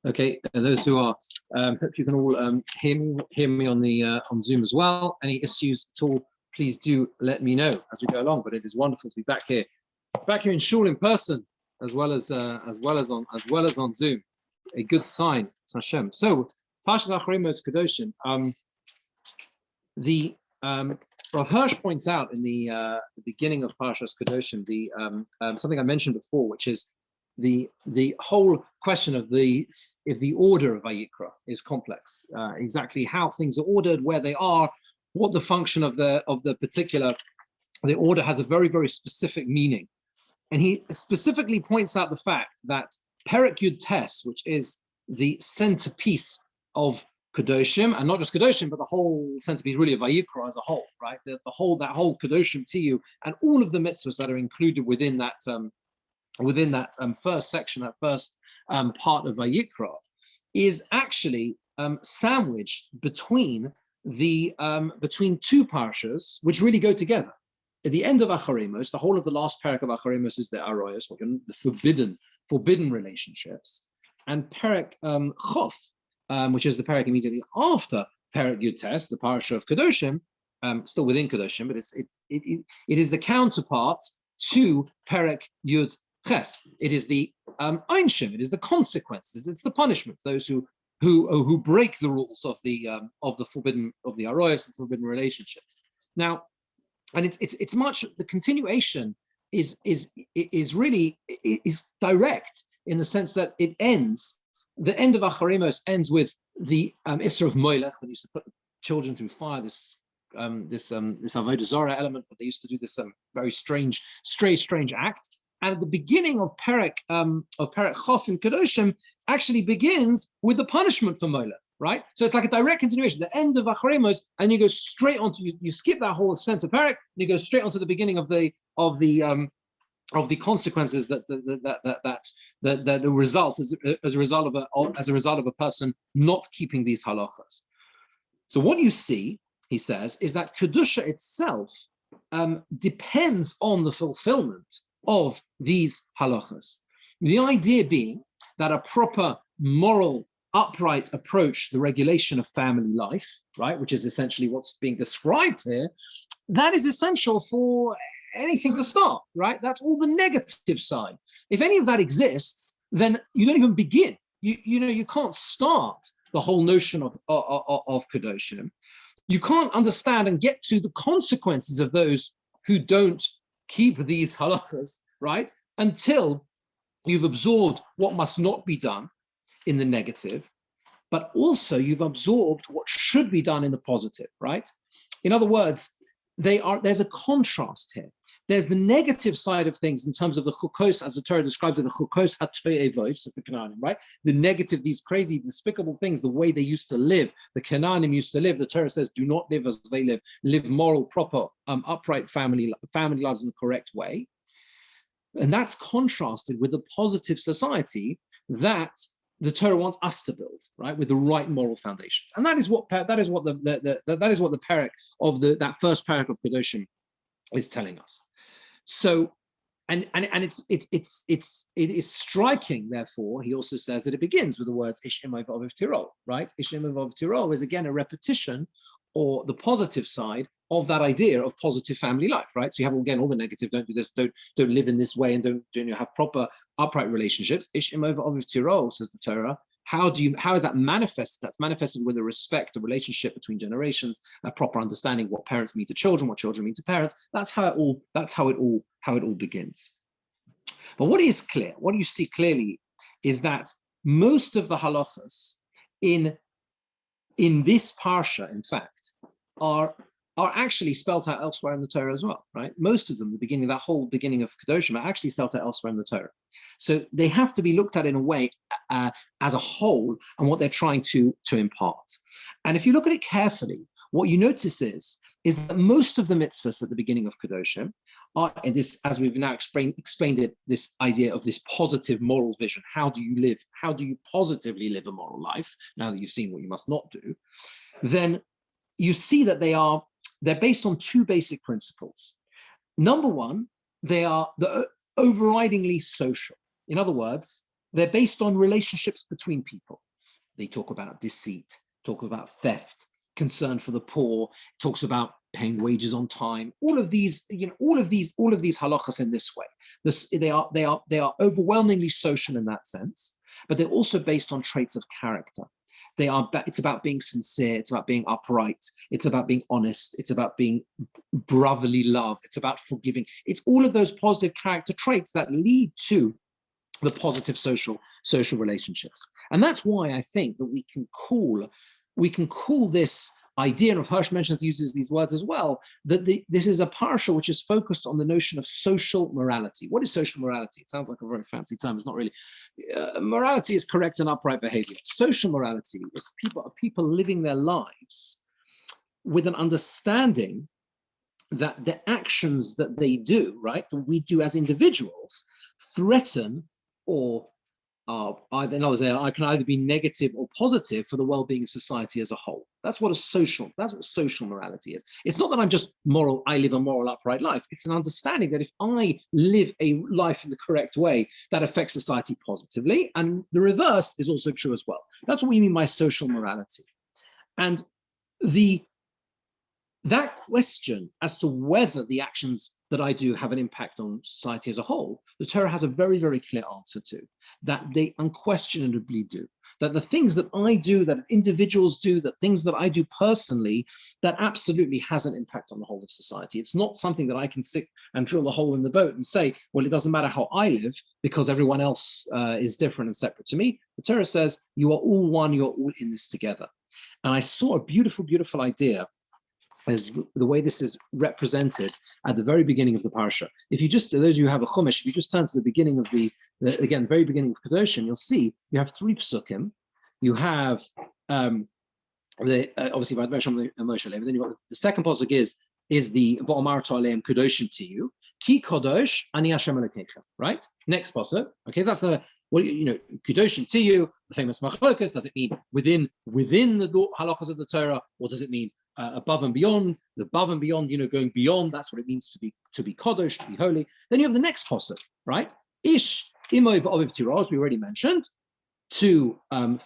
Okay, those who are, hope you can all hear me on the on Zoom as well. Any issues at all, please do let me know as we go along. But it is wonderful to be back here in shul in person, as well as on Zoom. A good sign, Hashem. So, Parshas Achrei Mos Kedoshim. Rav Hirsch points out in the beginning of Parshas Kedoshim something I mentioned before, which is the whole question of if the order of Vayikra is complex, exactly how things are ordered, where they are, what the function of the particular the order has a very, very specific meaning, and he specifically points out the fact that Perek Yud Tes, which is the centerpiece of Kedoshim, and not just Kedoshim, but the whole centerpiece really of Vayikra as a whole, right? That whole Kedoshim Tiyu and all of the mitzvahs that are included within that first section, that first part of Vayikra, is actually sandwiched between two parshas which really go together. At the end of Achrei Mos, the whole of the last parak of Achrei Mos is the Aroyos, the forbidden relationships, and Perek Chof, which is the parak immediately after Perek Yud Tes, the parsha of Kedoshim, still within Kedoshim, but it is the counterpart to Perek Yud Ches. It is the Einshim, it is the consequences, it's the punishment, those who break the rules of the Aroyos, the forbidden relationships. Now, and it's much, the continuation is really direct in the sense that it ends. The end of Achrei Mos ends with the Isser of Moilech, when they used to put the children through fire. This Avodah Zarah element, but they used to do this very strange act. And at the beginning of Perek Chof in Kedoshim actually begins with the punishment for Moilech, right? So it's like a direct continuation. The end of Achrei Mos, and you go straight onto you skip that whole center Perek, and you go straight onto the beginning of the consequences that result as a result of a person not keeping these halachas. So what you see, he says, is that kedusha itself depends on the fulfillment of these halachas. The idea being that a proper moral, upright approach, the regulation of family life, right, which is essentially what's being described here, that is essential for anything to start, right? That's all the negative side. If any of that exists, then you don't even begin. You can't start the whole notion of Kedoshim. You can't understand and get to the consequences of those who don't keep these halachas, right? Until you've absorbed what must not be done in the negative, but also you've absorbed what should be done in the positive, right? In other words, there's a contrast here. There's the negative side of things in terms of the chukos, as the Torah describes it, the chukos hatoevos of the Canaanim, right? The negative, these crazy, despicable things, the way they used to live, the Canaanim used to live. The Torah says, do not live as they live moral, proper, upright family lives in the correct way. And that's contrasted with the positive society that the Torah wants us to build, right, with the right moral foundations. And that is what the parak of that first parak of Kedoshim is telling us. So, and it is striking. Therefore, he also says that it begins with the words Ish Imo V'Aviv Tiro, right? Ish Imo V'Aviv Tiro is again a repetition, or the positive side of that idea of positive family life, right? So you have again all the negative. Don't do this. Don't live in this way, and don't have proper upright relationships. Ish Imo V'Aviv Tiro, says the Torah. How is that manifested? That's manifested with a respect, a relationship between generations, a proper understanding what parents mean to children, what children mean to parents. That's how it all begins. But what is clear, what you see clearly, is that most of the halachas in this parsha, in fact, are actually spelt out elsewhere in the Torah as well, right? Most of them, that whole beginning of Kedoshim, are actually spelt out elsewhere in the Torah. So they have to be looked at in a way as a whole and what they're trying to impart. And if you look at it carefully, what you notice is that most of the mitzvahs at the beginning of Kedoshim are in this, as we've now explained it, this idea of this positive moral vision. How do you live? How do you positively live a moral life? Now that you've seen what you must not do, then you see that they're based on two basic principles. Number one, they are overridingly social. In other words, they're based on relationships between people. They talk about deceit, talk about theft, concern for the poor, talks about paying wages on time. All of these halachas in this way. They are overwhelmingly social in that sense, but they're also based on traits of character. It's about being sincere, it's about being upright, it's about being honest, it's about being brotherly love, it's about forgiving. It's all of those positive character traits that lead to the positive social relationships. And that's why I think that we can call this idea, and Hirsch uses these words as well, that this is a parsha which is focused on the notion of social morality. What is social morality? It sounds like a very fancy term. It's not really. Morality is correct and upright behavior. Social morality is people living their lives with an understanding that the actions that they do, right, that we do as individuals, threaten or I can either be negative or positive for the well-being of society as a whole. That's what social morality is. It's not that I'm just moral, I live a moral, upright life. It's an understanding that if I live a life in the correct way, that affects society positively. And the reverse is also true as well. That's what we mean by social morality. And that question as to whether the actions that I do have an impact on society as a whole, the Torah has a very, very clear answer to, that they unquestionably do. That the things that I do, that individuals do, that things that I do personally, that absolutely has an impact on the whole of society. It's not something that I can sit and drill a hole in the boat and say, well, it doesn't matter how I live because everyone else is different and separate to me. The Torah says, you are all one, you're all in this together. And I saw a beautiful, beautiful idea as the way this is represented at the very beginning of the parsha. If you just, those of you who have a chumash, if you just turn to the beginning of the very beginning of Kedoshim, you'll see you have 3 psukim. You have obviously by Moshe, then you've got the second pasuk is the Va'amartu aleim Kedoshim to you, Ki Kadosh Ani Hashem Elokeichem, right? Next pasuk. Okay, that's the Kedoshim to you, the famous machlokas. Does it mean within the halachas of the Torah, or does it mean above and beyond? The above and beyond, going beyond, that's what it means to be kadosh, to be holy. Then you have the next pasuk, right? Ish imo v'aviv tira, as we already mentioned, to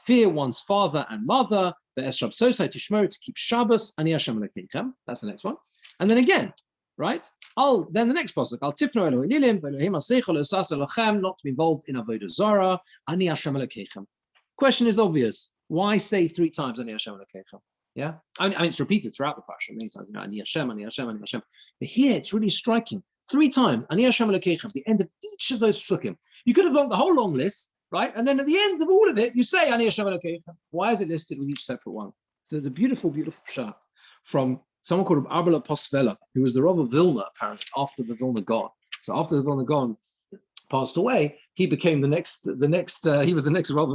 fear one's father and mother, the eshav sosai tishmor, to keep Shabbos, ani Hashem Elokeichem. That's the next one. And then again, right? Then the next pasuk, al tifnu Elohim nilim v'Elohim aseichol esas elochem, not to be involved in avodah zarah, ani Hashem Elokeichem. Question is obvious. Why say 3 times ani Hashem Elokeichem? Yeah, I mean it's repeated throughout the parsha many times. Ani Hashem, Ani Hashem, Ani Hashem. But here it's really striking. 3 times, Ani Hashem Elokeichem, at the end of each of those psukim. You could have got the whole long list, right? And then at the end of all of it, you say Ani Hashem Elokeichem. Why is it listed with each separate one? So there's a beautiful, beautiful pshat from someone called Rabbi Posvela, who was the Rav of Vilna, apparently, after the Vilna Gaon. So after the Vilna Gaon passed away, he became he was the next Rav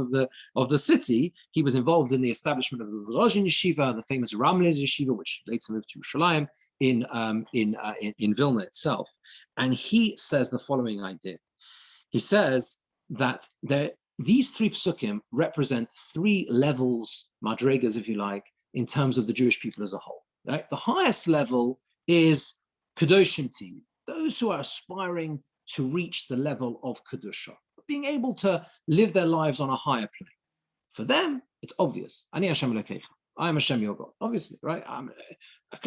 of the city. He was involved in the establishment of the Volozhin Yeshiva, the famous Ramlez Yeshiva, which later moved to Yerushalayim in Vilna itself. And he says the following idea. He says that these 3 psukim represent 3 levels, madregas, if you like, in terms of the Jewish people as a whole. Right? The highest level is Kedoshim to you, those who are aspiring to reach the level of Kedusha, being able to live their lives on a higher plane. For them, it's obvious. Ani Hashem Elokeichem. I am Hashem your God. Obviously, right?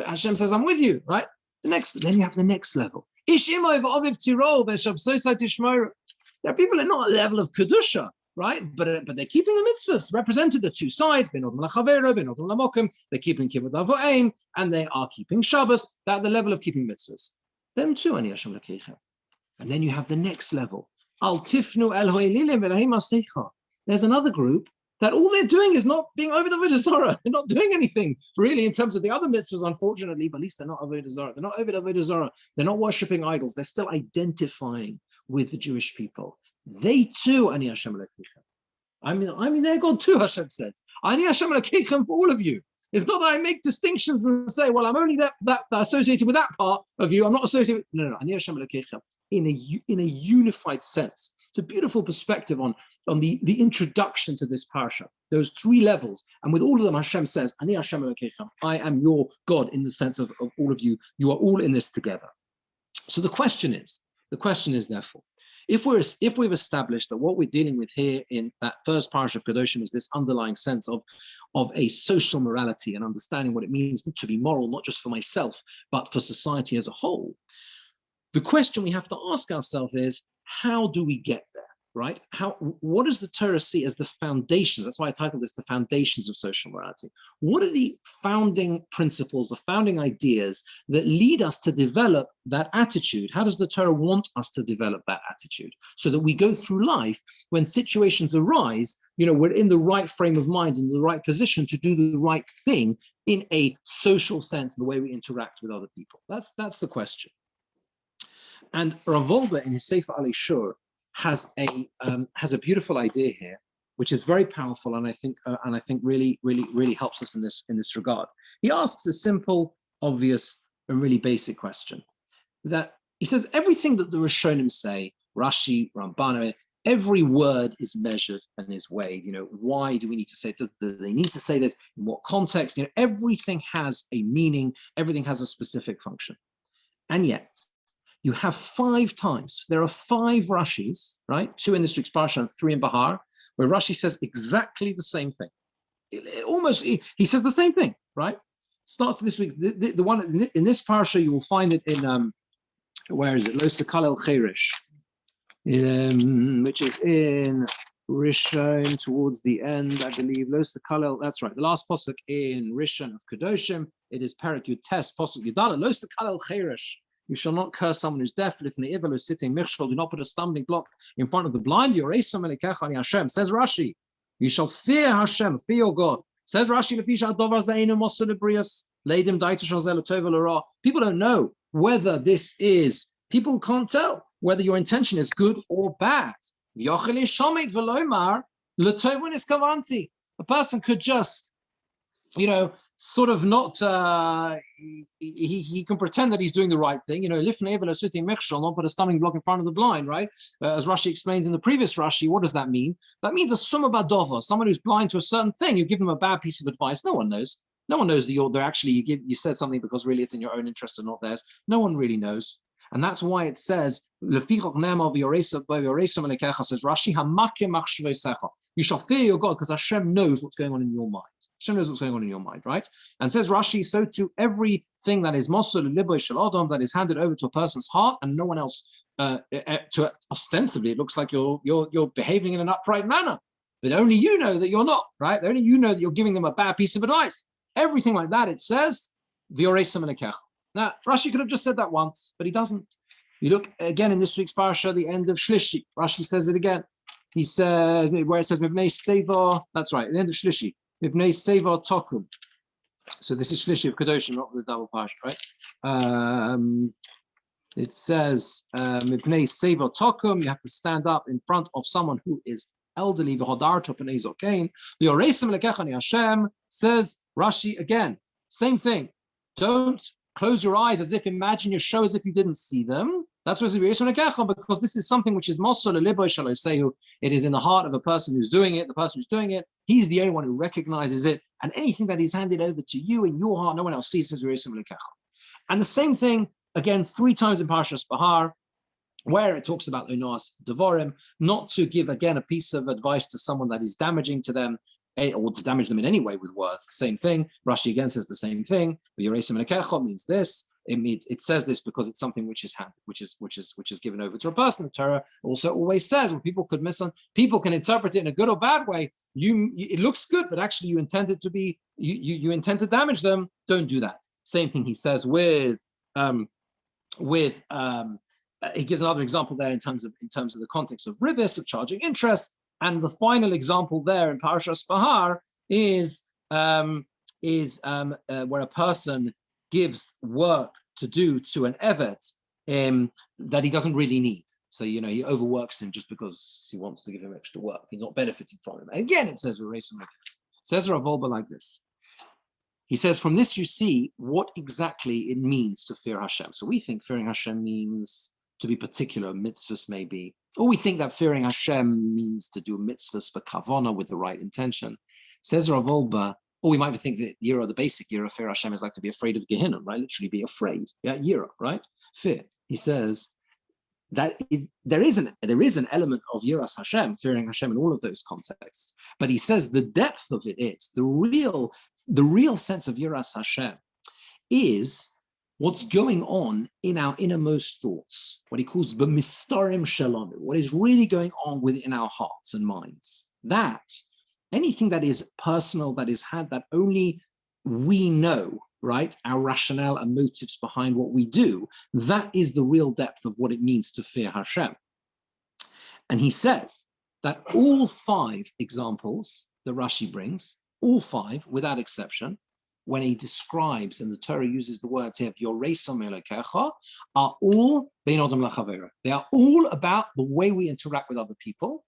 Hashem says, I'm with you, right? Then you have the next level. Ish imo v'aviv tiro v'eshav sosai tishmor. There are people at not a level of Kedusha, right? But they're keeping the mitzvahs, represented the 2 sides, ben odom lachavero, ben odom lamokim. They're keeping kibbutz avoim, and they are keeping Shabbos. They're at the level of keeping mitzvahs. Them too, Ani Hashem Elokeichem. And then you have the next level. Al tifnu el ho'elilim v'elahim aseicha. There's another group that all they're doing is not being over the avodah zarah. They're not doing anything really in terms of the other mitzvahs, unfortunately. But at least they're not avodah zarah. They're not over the avodah zarah. They're not worshiping idols. They're still identifying with the Jewish people. They too, Ani Hashem Elokeichem. I mean, they're God too. Hashem said, Ani Hashem Elokeichem for all of you. It's not that I make distinctions and say, well, I'm only that associated with that part of you. I'm not associated with, no. Ani Hashem Elokeichem in a unified sense. It's a beautiful perspective on the introduction to this parsha. Those 3 levels, and with all of them, Hashem says, Ani Hashem Elokeichem. I am your God in the sense of all of you. You are all in this together. So the question is therefore, If we've established that what we're dealing with here in that first parsha of Kedoshim is this underlying sense of a social morality and understanding what it means to be moral, not just for myself, but for society as a whole, the question we have to ask ourselves is, how do we get there, right? What does the Torah see as the foundations? That's why I titled this The Foundations of Social Morality. What are the founding principles, the founding ideas that lead us to develop that attitude? How does the Torah want us to develop that attitude so that we go through life when situations arise, we're in the right frame of mind, in the right position to do the right thing in a social sense, the way we interact with other people? That's the question. And Rav Wolbe in his Sefer Achrei Mos has a beautiful idea here, which is very powerful, and I think really helps us in this regard. He asks a simple, obvious, and really basic question. That he says everything that the Rishonim say, Rashi, Ramban, every word is measured and is weighed. Why do we need to say it? Do they need to say this? In what context? Everything has a meaning. Everything has a specific function, and yet you have 5 times. There are 5 Rashis, right? 2 in this week's Parsha and 3 in Bahar, where Rashi says exactly the same thing. He says the same thing, right? Starts this week. The one in this Parsha, you will find it in, where is it? Lo Sekal El Cheresh, which is in Rishon towards the end, I believe. Lo Sekal El, that's right. The last pasuk in Rishon of Kedoshim. It is Perek Yutes, pasuk Yudala. Lo Sekal El Cheresh. You shall not curse someone who's deaf. If the is sitting, do not put a stumbling block in front of the blind. Says Rashi, you shall fear Hashem, fear your God. Says Rashi, people don't know whether this is, people can't tell whether your intention is good or bad. A person could just, sort of not, he can pretend that he's doing the right thing, not put a stumbling block in front of the blind, right? As Rashi explains in the previous Rashi, what does that mean? That means a summa badova, someone who's blind to a certain thing. You give them a bad piece of advice. No one knows. No one knows that they're actually, you said something because really it's in your own interest and not theirs. No one really knows. And that's why it says, says Rashi, you shall fear your God because Hashem knows what's going on in your mind. Hashem knows what's going on in your mind, right? And says Rashi, so too everything that is mosel liboy shel adam, that is handed over to a person's heart and no one else, ostensibly it looks like you're behaving in an upright manner, but only you know that you're not, right? Only you know that you're giving them a bad piece of advice. Everything like that, it says, v'yoreisam elekecha. Now, Rashi could have just said that once, but he doesn't. You look again in this week's Parsha, the end of Shlishi. Rashi says it again. He says, where it says, Mibnei Seva, that's right, the end of Shlishi. Mibnei Seva Tokum. So this is Shlishi of Kedoshim, not the double Parsha, right? It says, Mibnei Seva Tokum, you have to stand up in front of someone who is elderly, V'hodar Topanei Zokein. V'yoresim lekechani Hashem, says Rashi again, same thing. Don't close your eyes imagine your show as if you didn't see them. That's what it's because this is something which is mosol liboy shall I say, it is in the heart of a person who's doing it. The person who's doing it, he's the only one who recognizes it. And anything that is handed over to you in your heart, no one else sees, says and the same thing, again, 3 times in Parshas Bahar, where it talks about Onas Devorim, not to give, again, a piece of advice to someone that is damaging to them, or to damage them in any way with words. The same thing. Rashi again says the same thing. Means this. It says this because it's something which is handed, which is given over to a person. The Torah also always says when people people can interpret it in a good or bad way. It looks good, but actually you intend it to be you intend to damage them. Don't do that. Same thing he says with he gives another example there in terms of the context of ribis, of charging interest. And the final example there in Parashas Bahar is where a person gives work to do to an evet that he doesn't really need. So, he overworks him just because he wants to give him extra work. He's not benefiting from him. Again, it says Rav Wolbe like this. He says, from this you see what exactly it means to fear Hashem. So we think fearing Hashem means to be particular, mitzvahs maybe. Or we think that fearing Hashem means to do mitzvahs for kavanah with the right intention. Says Rav Wolbe, or we might think that the basic yira, fear Hashem, is like to be afraid of Gehinnom, right? Literally be afraid. Yeah, yira, right? Fear. He says, there is an element of Yiras Hashem, fearing Hashem in all of those contexts. But he says the depth of it is the real sense of Yiras Hashem is what's going on in our innermost thoughts, what he calls b'mistarim shelanu, what is really going on within our hearts and minds. That anything that is personal, that is had, that only we know, right? Our rationale and motives behind what we do, that is the real depth of what it means to fear Hashem. And he says that all 5 examples that Rashi brings, all 5 without exception, when he describes, and the Torah uses the words here, are all bein adam lachavera. They are all about the way we interact with other people,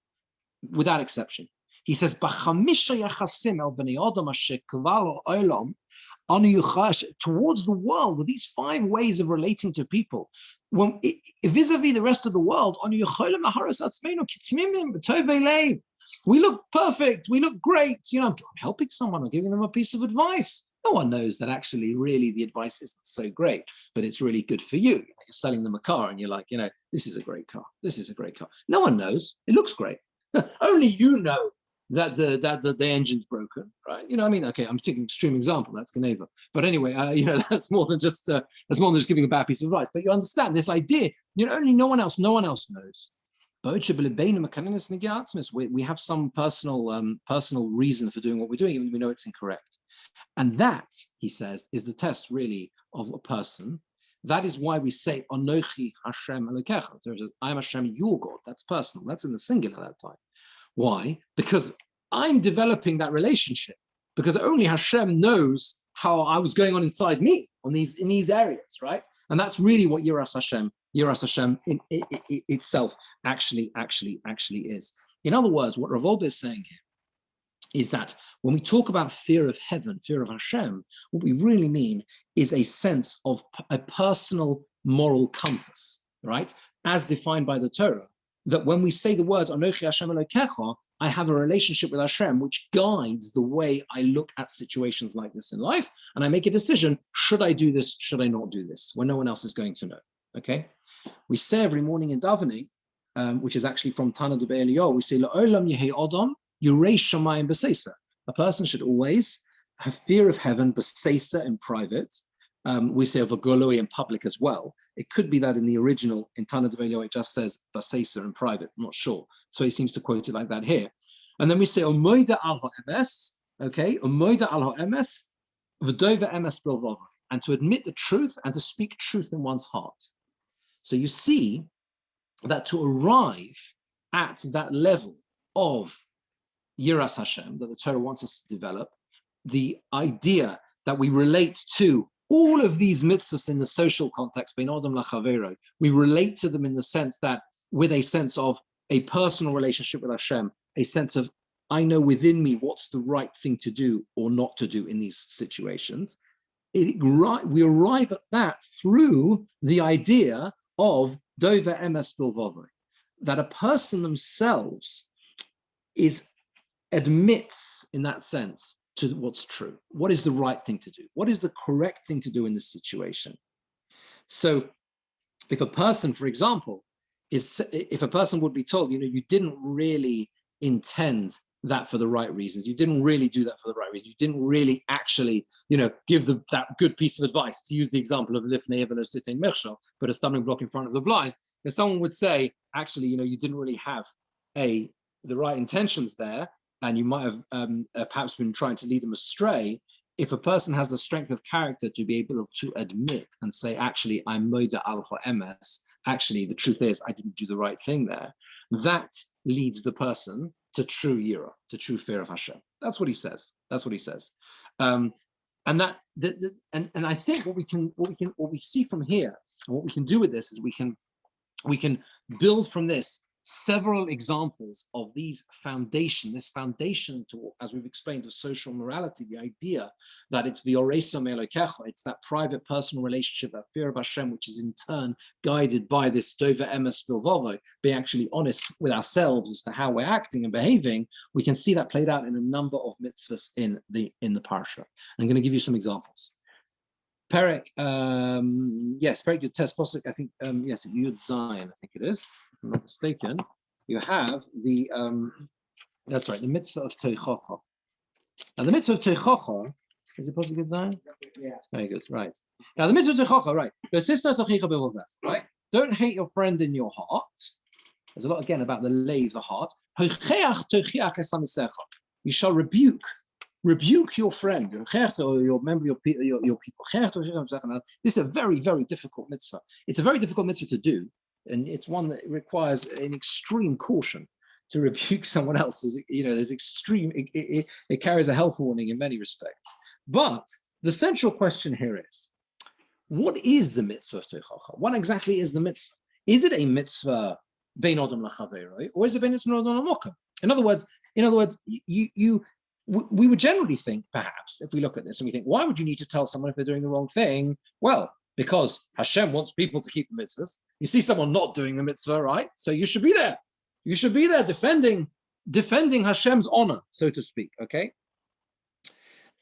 without exception. He says, towards the world, with these 5 ways of relating to people, when vis-a-vis the rest of the world, we look perfect, we look great. I'm helping someone, I'm giving them a piece of advice. No one knows that actually really the advice isn't so great, but it's really good for you. You're selling them a car and you're like, this is a great car. This is a great car. No one knows. It looks great. Only you know that the engine's broken, right? Okay, I'm taking an extreme example. That's Geneva. But anyway, that's more than just giving a bad piece of advice. But you understand this idea. Only no one else knows. We have some personal reason for doing what we're doing, even if we know it's incorrect. And that, he says, is the test really of a person. That is why we say, Anochi Hashem Elokecha. I am Hashem, your God. That's personal. That's in the singular that time. Why? Because I'm developing that relationship. Because only Hashem knows how I was going on inside me in these areas, right? And that's really what Yiras Hashem in itself actually is. In other words, what Rav is saying here is that when we talk about fear of heaven, fear of Hashem, what we really mean is a sense of a personal moral compass, right? As defined by the Torah, that when we say the words, Anochi Hashem Elokecha, I have a relationship with Hashem, which guides the way I look at situations like this in life, and I make a decision, should I do this, should I not do this, when no one else is going to know, okay? We say every morning in davening, which is actually from Tana de Be'eliyah, we say, La'olam Yehei Adam, Yirei Shamayim B'seisa. A person should always have fear of heaven, B'seisa in private. We say of a goloi in public as well. It could be that in the original, in Tana de Be'eliyah, it just says B'seisa in private, I'm not sure. So he seems to quote it like that here. And then we say, Umoida al ha'emes, okay, Umoida al ha'emes, V'dova emes bilvava, and to admit the truth and to speak truth in one's heart. So you see that to arrive at that level of Yiras Hashem that the Torah wants us to develop, the idea that we relate to all of these mitzvahs in the social context, bein adam lachavero, we relate to them in the sense that with a sense of a personal relationship with Hashem, a sense of I know within me what's the right thing to do or not to do in these situations. We arrive at that through the idea of dova emes bilvavo, that a person themselves admits in that sense to what's true. What is the right thing to do? What is the correct thing to do in this situation? So if a person, for example, if a person would be told, you didn't really intend that for the right reasons, you didn't really do that for the right reasons, you didn't really actually, give that good piece of advice, to use the example of lifnei evelo sitting mechshel, put a stumbling block in front of the blind, if someone would say, actually, you didn't really have the right intentions there, and you might have perhaps been trying to lead them astray. If a person has the strength of character to be able to admit and say, actually, I'm moida al ha'emes, actually, the truth is, I didn't do the right thing there, that leads the person to true yira, to true fear of Hashem. That's what he says. That's what he says. And I think what we see from here, and what we can do with this is we can build from this several examples of this foundation to, as we've explained, of social morality, the idea that it's v'oreisam elokecha, it's that private personal relationship, that fear of Hashem, which is in turn guided by this dova emes bilvavo, being actually honest with ourselves as to how we're acting and behaving. We can see that played out in a number of mitzvahs in the parsha. I'm going to give you some examples. Perek, yes, Perek Yud Tes Posuk, I think, yes, Yud Zion, I think it is, if I'm not mistaken. You have the, that's right, the mitzvah of Teichocha. Now, the mitzvah of Teichocha, is it Posuk Yud Zion? Yeah. Very good, right. Now, the mitzvah of Teichocha, right? Don't hate your friend in your heart. There's a lot, again, about the lay of the heart. You shall rebuke your friend, or your member, your people. This is a very, very difficult mitzvah. It's a very difficult mitzvah to do, and it's one that requires an extreme caution. To rebuke someone else, there's extreme. It carries a health warning in many respects. But the central question here is, what is the mitzvah of Teichocha? What exactly is the mitzvah? Is it a mitzvah bein adam lachaveroi, or is it bein adam lamokum? In other words, we would generally think, perhaps, if we look at this and we think, why would you need to tell someone if they're doing the wrong thing? Well, because Hashem wants people to keep the mitzvahs. You see someone not doing the mitzvah, right? So you should be there. You should be there defending Hashem's honor, so to speak, okay?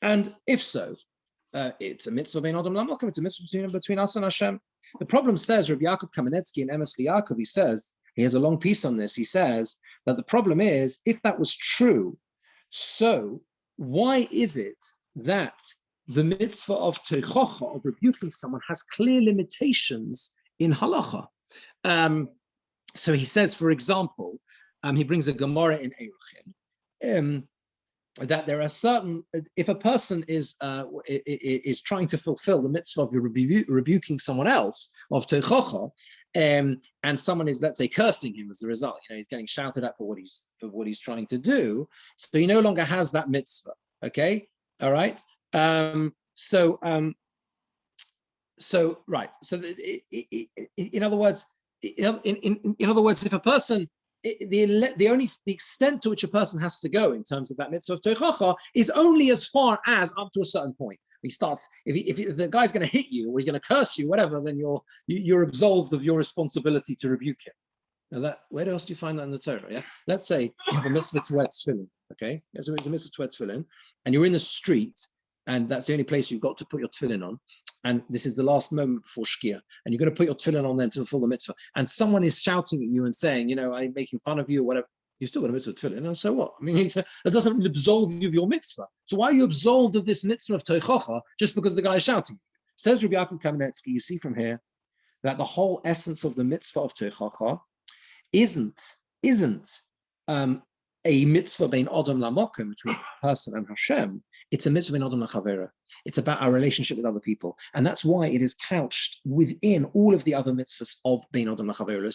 And if so, it's a mitzvah bein adam lamokum, it's a mitzvah between us and Hashem. The problem, says Rabbi Yaakov Kamenetsky in Emes Liyaakov, he says, he has a long piece on this, he says that the problem is, if that was true, so why is it that the mitzvah of teichocha, of rebuking someone, has clear limitations in halacha? So he says, for example, he brings a Gemara in Eruchim, that there are certain, if a person is trying to fulfill the mitzvah of rebuking someone else, of teichocha, and someone is, let's say, cursing him as a result, he's getting shouted at for what he's trying to do, so he no longer has that mitzvah. Okay, all right. So in other words, if a person, the extent to which a person has to go in terms of that mitzvah of teichocha is only as far as up to a certain point. He starts, if the guy's going to hit you or he's going to curse you, whatever, then you're absolved of your responsibility to rebuke him. Now where else do you find that in the Torah? Yeah, let's say you have a mitzvah to wear tefillin. Okay, there's a mitzvah to wear tefillin, and you're in the street, and that's the only place you've got to put your tefillin on. And this is the last moment before Shkia, and you're going to put your tefillin on then to fulfill the mitzvah. And someone is shouting at you and saying, I'm making fun of you or whatever. You still got a mitzvah of tefillin, and so what? I mean, that doesn't absolve you of your mitzvah. So why are you absolved of this mitzvah of teichocha just because the guy is shouting? Says Rabbi Yaakov Kamenetsky, you see from here that the whole essence of the mitzvah of teichocha isn't a mitzvah bein adam lamokum, between a person and Hashem. It's a mitzvah bein adam lachavera. It's about our relationship with other people, and that's why it is couched within all of the other mitzvahs of bein adam lachavera.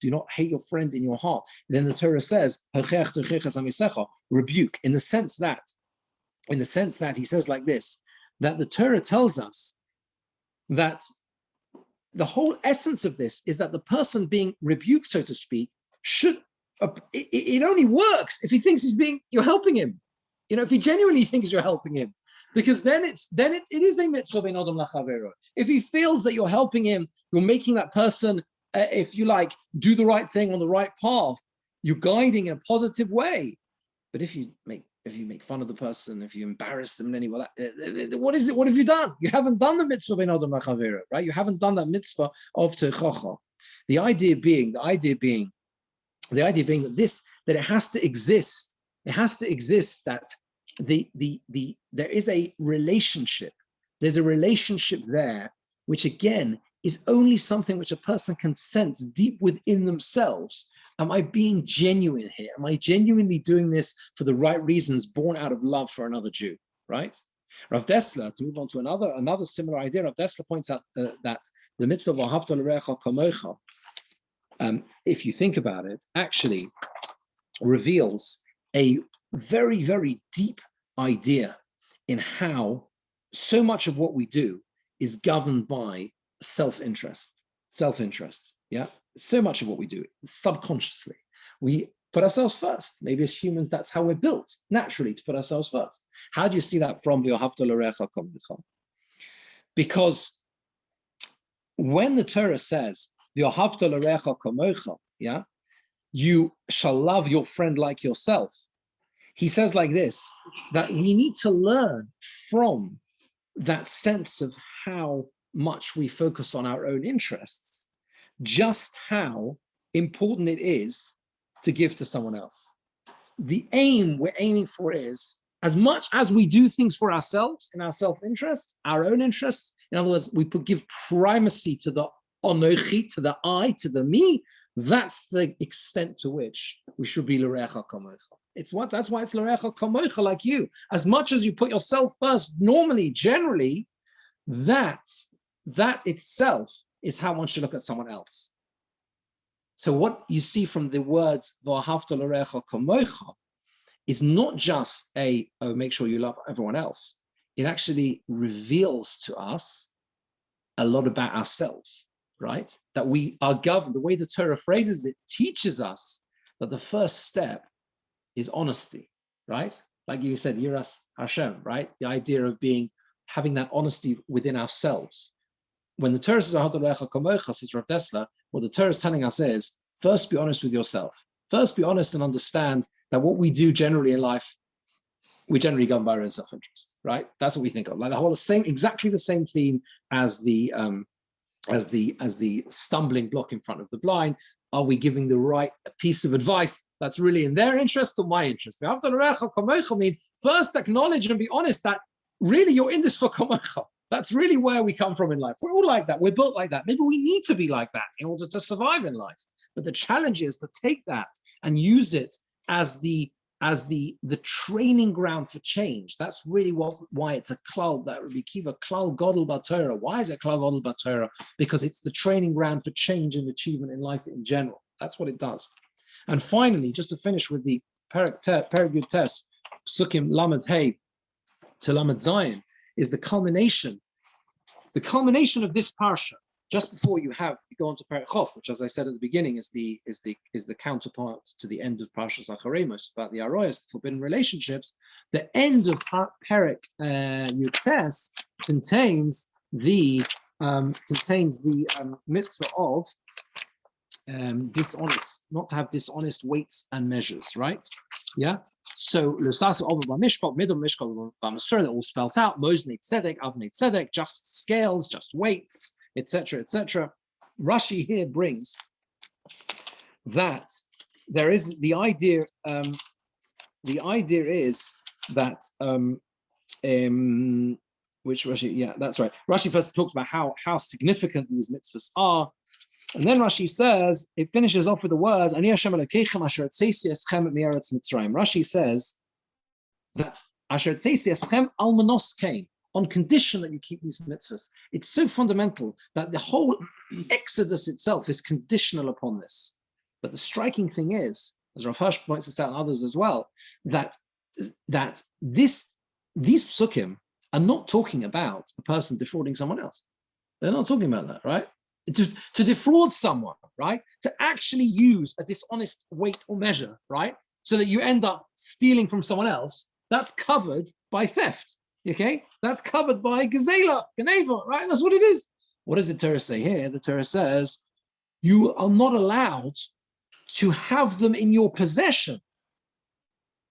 Do not hate your friend in your heart. Then the Torah says, rebuke, in the sense that he says like this, that the Torah tells us that the whole essence of this is that the person being rebuked, so to speak, it only works if he thinks you're helping him. If he genuinely thinks you're helping him, because then it is a mitzvah bein adam lachavero. If he feels that you're helping him, you're making that person, if you like, do the right thing on the right path, you're guiding in a positive way. But if you make fun of the person, if you embarrass them in any way, what is it? What have you done? You haven't done the mitzvah bein adam lachavero, right? You haven't done that mitzvah of teichocha. The idea being that that it has to exist. It has to exist that there is a relationship. There's a relationship there, which again is only something which a person can sense deep within themselves. Am I being genuine here? Am I genuinely doing this for the right reasons, born out of love for another Jew? Right? Rav Dessler, to move on to another similar idea, Rav Dessler points out that the mitzvah of Ahavta l'reacha kamocha, if you think about it, actually reveals a very, very deep idea in how so much of what we do is governed by self-interest. Yeah, so much of what we do subconsciously, we put ourselves first. Maybe as humans, that's how we're built, naturally, to put ourselves first. How do you see that from V'ahavta l'reacha kamocha? Because when the Torah says V'ahavta l'reacha kamocha, yeah, you shall love your friend like yourself, he says like this, that we need to learn from that sense of how much we focus on our own interests, just how important it is to give to someone else. The aim we're aiming for is, as much as we do things for ourselves in our self-interest, our own interests, in other words, we give primacy to the onochi, to the I, to the me, that's the extent to which we should be l'recha kamocha. That's why it's l'recha kamocha, like you. As much as you put yourself first, normally, generally, that itself is how one should look at someone else. So what you see from the words v'ahavta l'recha kamocha is not just make sure you love everyone else. It actually reveals to us a lot about ourselves, right? That we are governed, the way the Torah phrases it, teaches us that the first step is honesty, right? Like you said, Yiras Hashem, right? The idea of having that honesty within ourselves. When the Torah says, says Rav Dessler, what the Torah is telling us is, first be honest with yourself. First be honest and understand that what we do generally in life, we generally govern by our own self-interest, right? That's what we think of. Like exactly the same theme as the stumbling block in front of the blind. Are we giving the right piece of advice that's really in their interest or my interest? Means first acknowledge and be honest that really you're in this for kamocha. That's really where we come from in life. We're all like that. We're built like that. Maybe we need to be like that in order to survive in life. But the challenge is to take that and use it as the training ground for change. That's really why it's a klal, that Rabbi Kiva, klal godel b'Torah. Why is it klal godel b'Torah? Because it's the training ground for change and achievement in life in general. That's what it does. And finally, just to finish with the Perek Yud Tes, Psukim Lamed Hey to Lamed Zayin, is the culmination of this parsha. Just before you go on to Perek Chof, which, as I said at the beginning, is the counterpart to the end of Parshas Achrei Mos, about the Aroyos, the forbidden relationships. The end of Perek Yud Tes contains the mitzvah of dishonest, not to have dishonest weights and measures, right? Yeah. So l'sasu over b'mishkal, middle mishkal b'masur, that all spelt out. Mos made tzedek, Av made tzedek, just scales, just weights, etc., etc. Rashi here brings that there is the idea. The idea is that which Rashi? Yeah, that's right. Rashi first talks about how significant these mitzvahs are. And then Rashi says, it finishes off with the words, Ani Hashem Elokeichem asher tzeisi eschem mi'eretz Mitzrayim. Rashi says that asher tzeisi eschem almanos came, on condition that you keep these mitzvahs. It's so fundamental that the whole Exodus itself is conditional upon this. But the striking thing is, as Rav Hirsch points this out and others as well, that these psukim are not talking about a person defrauding someone else. They're not talking about that, right? To defraud someone, right? To actually use a dishonest weight or measure, right? So that you end up stealing from someone else, that's covered by theft, okay? That's covered by gezela, geneva, right? That's what it is. What does the Torah say here? The Torah says, you are not allowed to have them in your possession,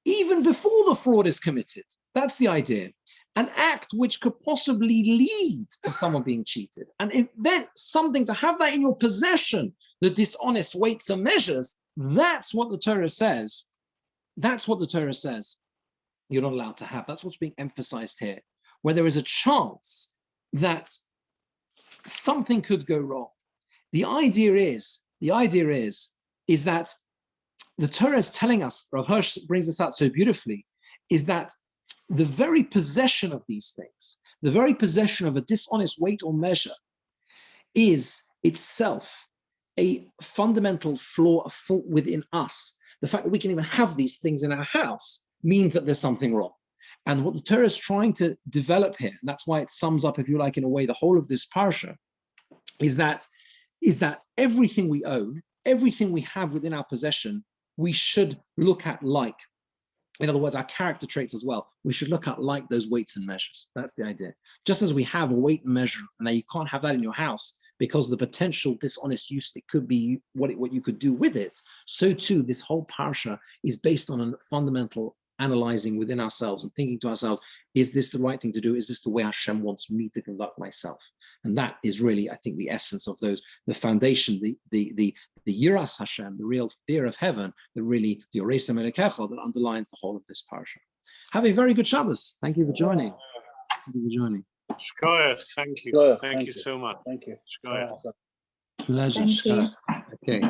even before the fraud is committed. That's the idea. An act which could possibly lead to someone being cheated. And if then something to have that in your possession, the dishonest weights and measures, that's what the Torah says. That's what the Torah says you're not allowed to have. That's what's being emphasized here. Where there is a chance that something could go wrong. The idea is that the Torah is telling us, Rav Hirsch brings this out so beautifully, is that the very possession of these things, the very possession of a dishonest weight or measure, is itself a fundamental flaw, a fault within us. The fact that we can even have these things in our house means that there's something wrong. And what the Torah is trying to develop here, and that's why it sums up, if you like, in a way, the whole of this parsha, is that everything we own, everything we have within our possession, we should look at like. In other words, our character traits as well, we should look at like those weights and measures. That's the idea. Just as we have a weight and measure, and that you can't have that in your house because of the potential dishonest use it could be, what you could do with it, so too this whole parsha is based on a fundamental analyzing within ourselves and thinking to ourselves, is this the right thing to do? Is this the way Hashem wants me to conduct myself? And that is really, I think, the essence of those, the foundation, the Yiras Hashem, the real fear of heaven, the really, the Oreisa Melekechel, that underlines the whole of this parsha. Have a very good Shabbos. Thank you for joining. Thank you for joining. Shkoyach, thank you. Thank you so much. Thank you. Shkoyach. Pleasure. Thank you. Okay.